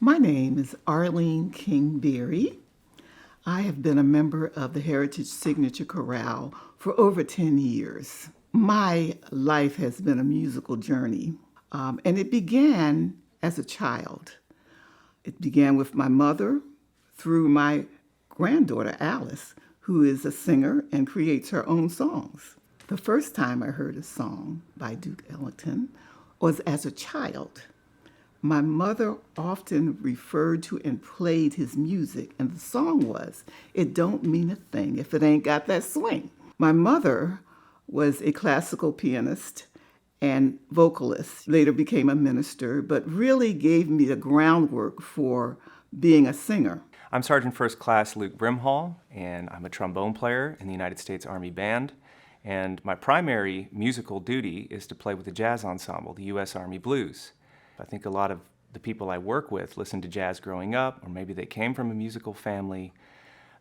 My name is Arlene Kingberry. I have been a member of the Heritage Signature Chorale for over 10 years. My life has been a musical journey, and it began as a child. It began with my mother through my granddaughter, Alice, who is a singer and creates her own songs. The first time I heard a song by Duke Ellington was as a child. My mother often referred to and played his music, and the song was, "It Don't Mean a Thing If It Ain't Got That Swing." My mother was a classical pianist and vocalist, later became a minister, but really gave me the groundwork for being a singer. I'm Sergeant First Class Luke Brimhall, and I'm a trombone player in the United States Army Band. And my primary musical duty is to play with the jazz ensemble, the U.S. Army Blues. I think a lot of the people I work with listened to jazz growing up, or maybe they came from a musical family,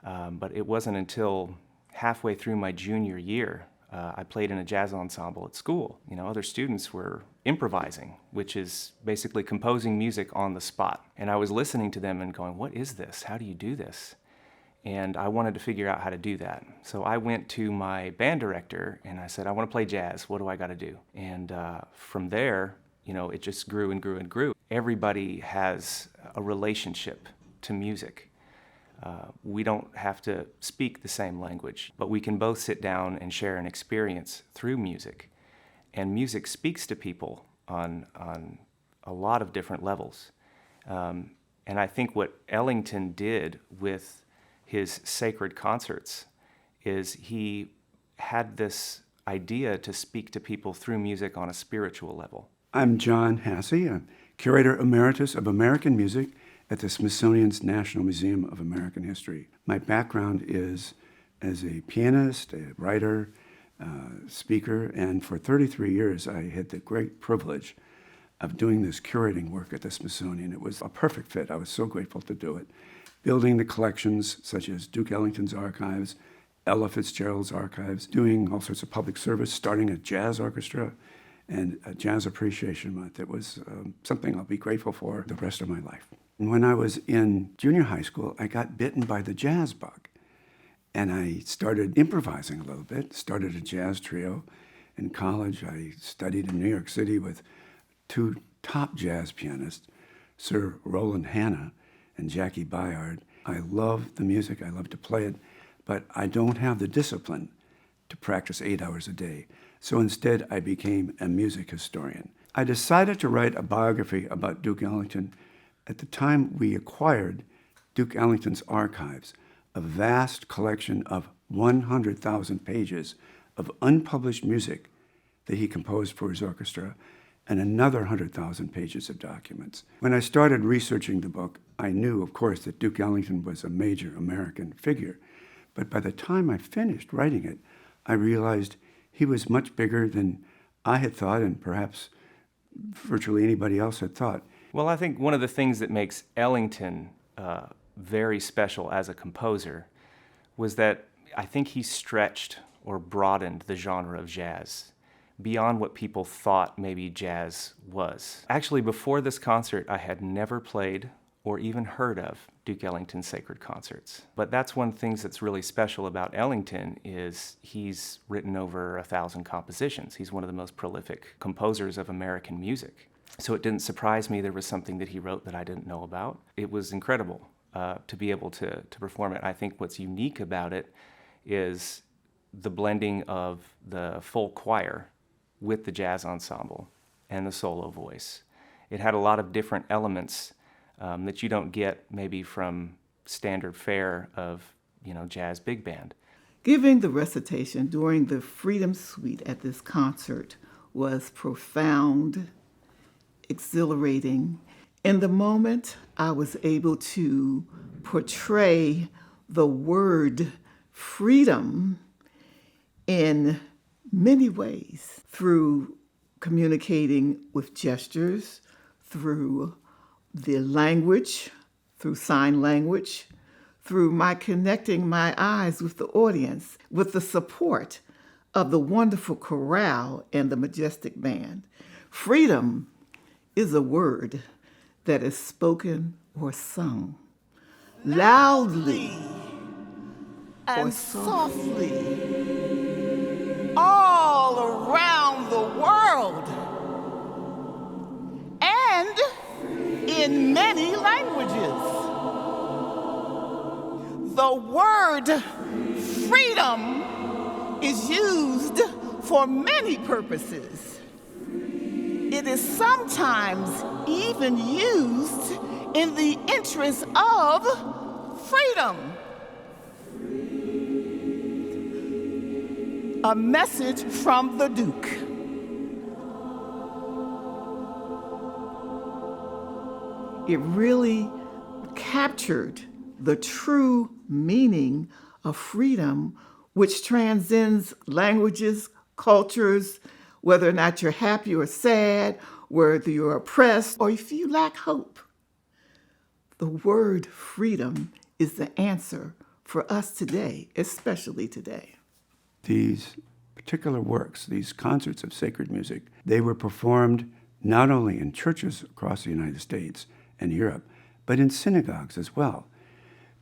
but it wasn't until halfway through my junior year I played in a jazz ensemble at school. Other students were improvising, which is basically composing music on the spot. And I was listening to them and going, what is this? How do you do this? And I wanted to figure out how to do that. So I went to my band director and I said, I want to play jazz. What do I got to do? And from there, it just grew and grew and grew. Everybody has a relationship to music. We don't have to speak the same language, but we can both sit down and share an experience through music. And music speaks to people on a lot of different levels. And I think what Ellington did with his sacred concerts is he had this idea to speak to people through music on a spiritual level. I'm John Hasse, I'm Curator Emeritus of American Music at the Smithsonian's National Museum of American History. My background is as a pianist, a writer, speaker, and for 33 years I had the great privilege of doing this curating work at the Smithsonian. It was a perfect fit. I was so grateful to do it. Building the collections such as Duke Ellington's archives, Ella Fitzgerald's archives, doing all sorts of public service, starting a jazz orchestra, and a Jazz Appreciation Month. It was something I'll be grateful for the rest of my life. And when I was in junior high school, I got bitten by the jazz bug. And I started improvising a little bit, started a jazz trio. In college, I studied in New York City with two top jazz pianists, Sir Roland Hanna and Jackie Bayard. I love the music, I love to play it, but I don't have the discipline to practice 8 hours a day. So instead, I became a music historian. I decided to write a biography about Duke Ellington at the time we acquired Duke Ellington's archives, a vast collection of 100,000 pages of unpublished music that he composed for his orchestra, and another 100,000 pages of documents. When I started researching the book, I knew, of course, that Duke Ellington was a major American figure. But by the time I finished writing it, I realized he was much bigger than I had thought, and perhaps virtually anybody else had thought. Well, I think one of the things that makes Ellington very special as a composer was that I think he stretched or broadened the genre of jazz beyond what people thought maybe jazz was. Actually, before this concert, I had never played or even heard of Duke Ellington's sacred concerts. But that's one of the things that's really special about Ellington is he's written over 1,000 compositions. He's one of the most prolific composers of American music. So it didn't surprise me there was something that he wrote that I didn't know about. It was incredible to be able to perform it. I think what's unique about it is the blending of the full choir with the jazz ensemble and the solo voice. It had a lot of different elements that you don't get maybe from standard fare of, jazz big band. Giving the recitation during the Freedom Suite at this concert was profound, exhilarating. In the moment, I was able to portray the word freedom in many ways through communicating with gestures, through the language, through sign language, through my connecting my eyes with the audience, with the support of the wonderful chorale and the majestic band. Freedom is a word that is spoken or sung, loudly and softly, all around the world, and in many languages. The word freedom is used for many purposes. It is sometimes even used in the interest of freedom. A message from the Duke. It really captured the true meaning of freedom, which transcends languages, cultures, whether or not you're happy or sad, whether you're oppressed, or if you lack hope. The word freedom is the answer for us today, especially today. These particular works, these concerts of sacred music, they were performed not only in churches across the United States and Europe, but in synagogues as well.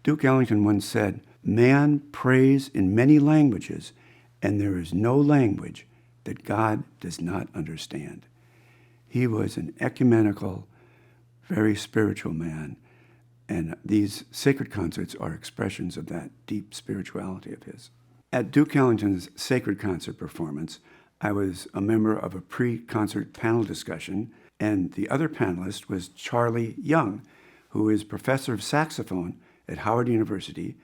Duke Ellington once said, "Man prays in many languages, and there is no language that God does not understand." He was an ecumenical, very spiritual man, and these sacred concerts are expressions of that deep spirituality of his. At Duke Ellington's sacred concert performance, I was a member of a pre-concert panel discussion, and the other panelist was Charlie Young, who is professor of saxophone at Howard University,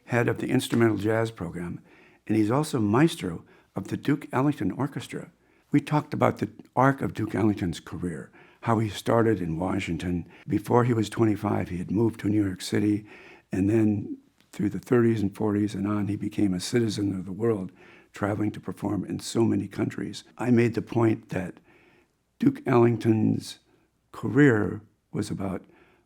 head of the instrumental jazz program, and he's also maestro of the Duke Ellington Orchestra. We talked about the arc of Duke Ellington's career, how he started in Washington. Before he was 25, he had moved to New York City, and then through the 30s and 40s and on, he became a citizen of the world, traveling to perform in so many countries. I made the point that Duke Ellington's career was about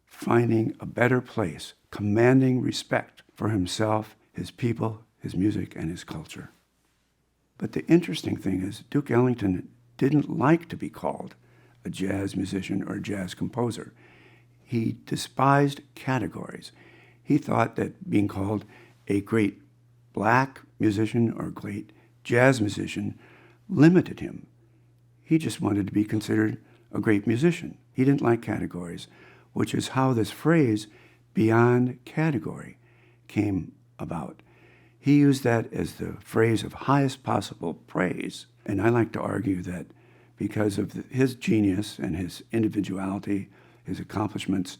finding a better place, commanding respect for himself, his people, his music, and his culture. But the interesting thing is, Duke Ellington didn't like to be called a jazz musician or a jazz composer. He despised categories. He thought that being called a great black musician or a great jazz musician limited him. He just wanted to be considered a great musician. He didn't like categories, which is how this phrase, beyond category, came about. He used that as the phrase of highest possible praise. And I like to argue that because of his genius and his individuality, his accomplishments,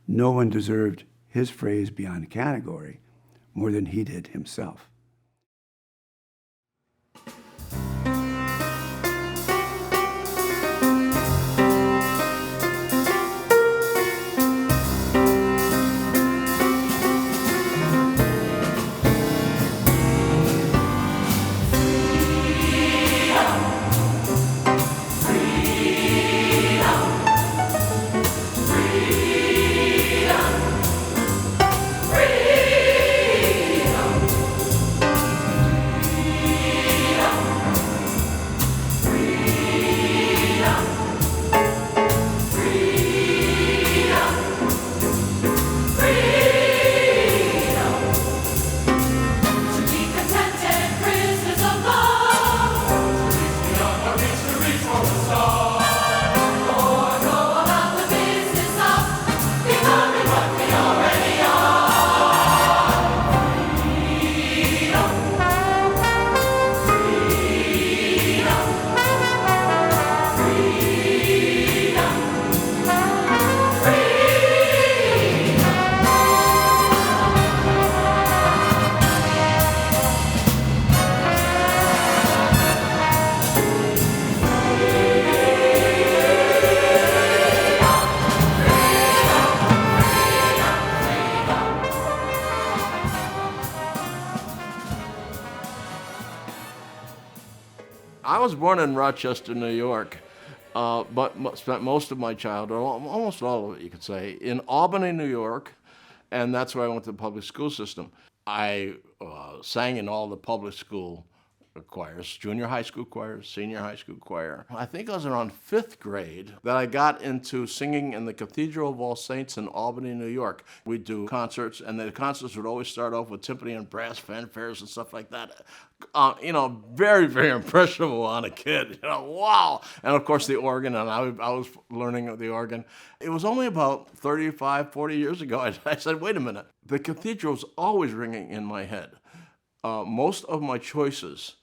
no one deserved his phrase beyond category more than he did himself. I was born in Rochester, New York, but spent most of my childhood, almost all of it, you could say, in Albany, New York, and that's where I went to the public school system. I sang in all the public school choirs, junior high school choirs, senior high school choir. I think I was around 5th grade that I got into singing in the Cathedral of All Saints in Albany, New York. We'd do concerts, and the concerts would always start off with timpani and brass fanfares and stuff like that. Very, very impressionable on a kid. Wow. And of course the organ, and I was learning the organ. It was only about 35, 40 years ago, I said, wait a minute. The cathedral's always ringing in my head. Most of my choices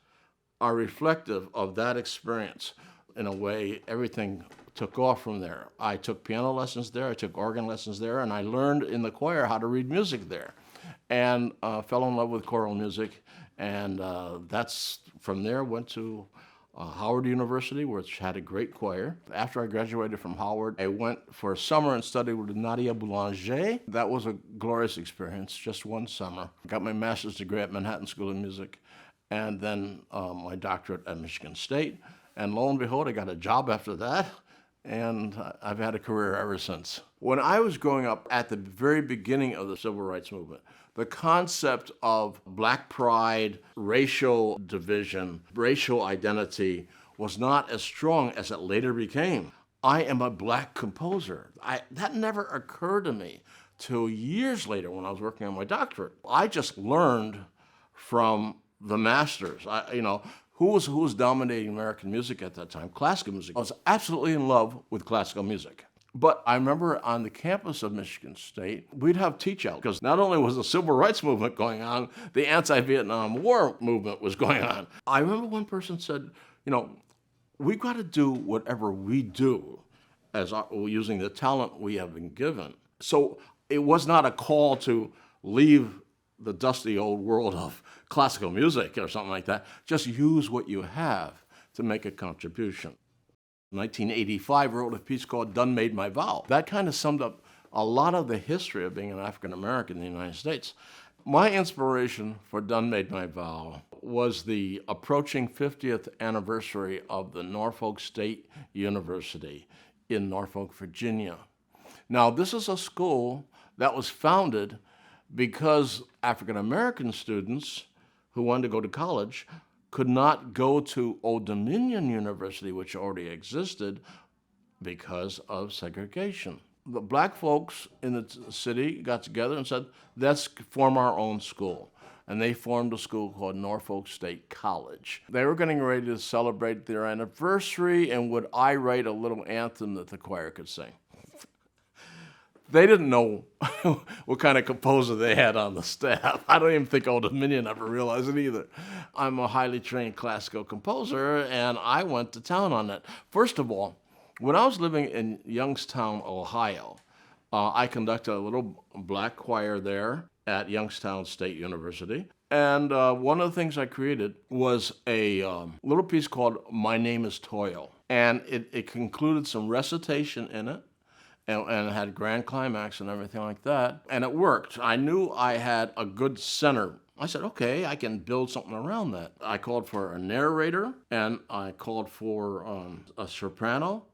are reflective of that experience. In a way, everything took off from there. I took piano lessons there, I took organ lessons there, and I learned in the choir how to read music there. And fell in love with choral music. And that's from there, went to Howard University, which had a great choir. After I graduated from Howard, I went for a summer and studied with Nadia Boulanger. That was a glorious experience, just one summer. I got my master's degree at Manhattan School of Music, and then my doctorate at Michigan State. And lo and behold, I got a job after that, and I've had a career ever since. When I was growing up at the very beginning of the civil rights movement, the concept of black pride, racial division, racial identity was not as strong as it later became. I am a black composer. That never occurred to me till years later when I was working on my doctorate. I just learned from the masters. Who was dominating American music at that time? Classical music. I was absolutely in love with classical music. But I remember on the campus of Michigan State, we'd have teach-out, because not only was the civil rights movement going on, the anti-Vietnam War movement was going on. I remember one person said, we've got to do whatever we do as using the talent we have been given. So it was not a call to leave the dusty old world of classical music or something like that. Just use what you have to make a contribution. 1985, wrote a piece called Done Made My Vow. That kind of summed up a lot of the history of being an African American in the United States. My inspiration for Done Made My Vow was the approaching 50th anniversary of the Norfolk State University in Norfolk, Virginia. Now, this is a school that was founded because African American students who wanted to go to college could not go to Old Dominion University, which already existed, because of segregation. The black folks in the city got together and said, let's form our own school. And they formed a school called Norfolk State College. They were getting ready to celebrate their anniversary, and would I write a little anthem that the choir could sing? They didn't know what kind of composer they had on the staff. I don't even think Old Dominion ever realized it either. I'm a highly trained classical composer, and I went to town on that. First of all, when I was living in Youngstown, Ohio, I conducted a little black choir there at Youngstown State University. And one of the things I created was a little piece called My Name is Toil. And it concluded some recitation in it. And it had grand climax and everything like that. And it worked. I knew I had a good center. I said, okay, I can build something around that. I called for a narrator, and I called for a soprano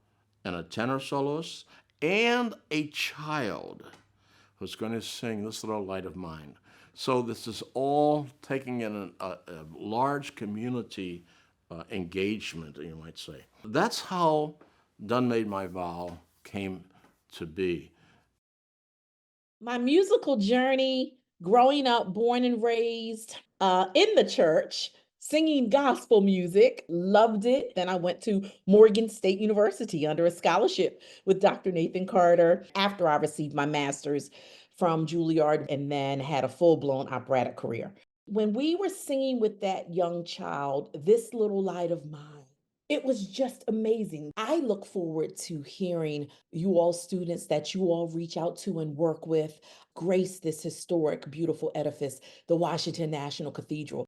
and a tenor soloist and a child who's going to sing This Little Light of Mine. So this is all taking in a large community engagement, you might say. That's how Done Made My Vow came to be. My musical journey, growing up, born and raised in the church, singing gospel music, loved it. Then I went to Morgan State University under a scholarship with Dr. Nathan Carter after I received my master's from Juilliard, and then had a full-blown operatic career. When we were singing with that young child, This Little Light of Mine, it was just amazing. I look forward to hearing you all students that you all reach out to and work with grace this historic, beautiful edifice, the Washington National Cathedral.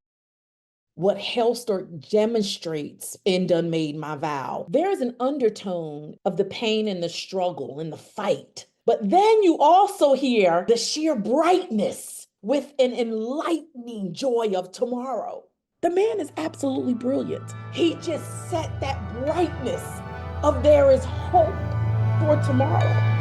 What Hailstork demonstrates in Done Made My Vow, there is an undertone of the pain and the struggle and the fight. But then you also hear the sheer brightness with an enlightening joy of tomorrow. The man is absolutely brilliant. He just set that brightness of there is hope for tomorrow.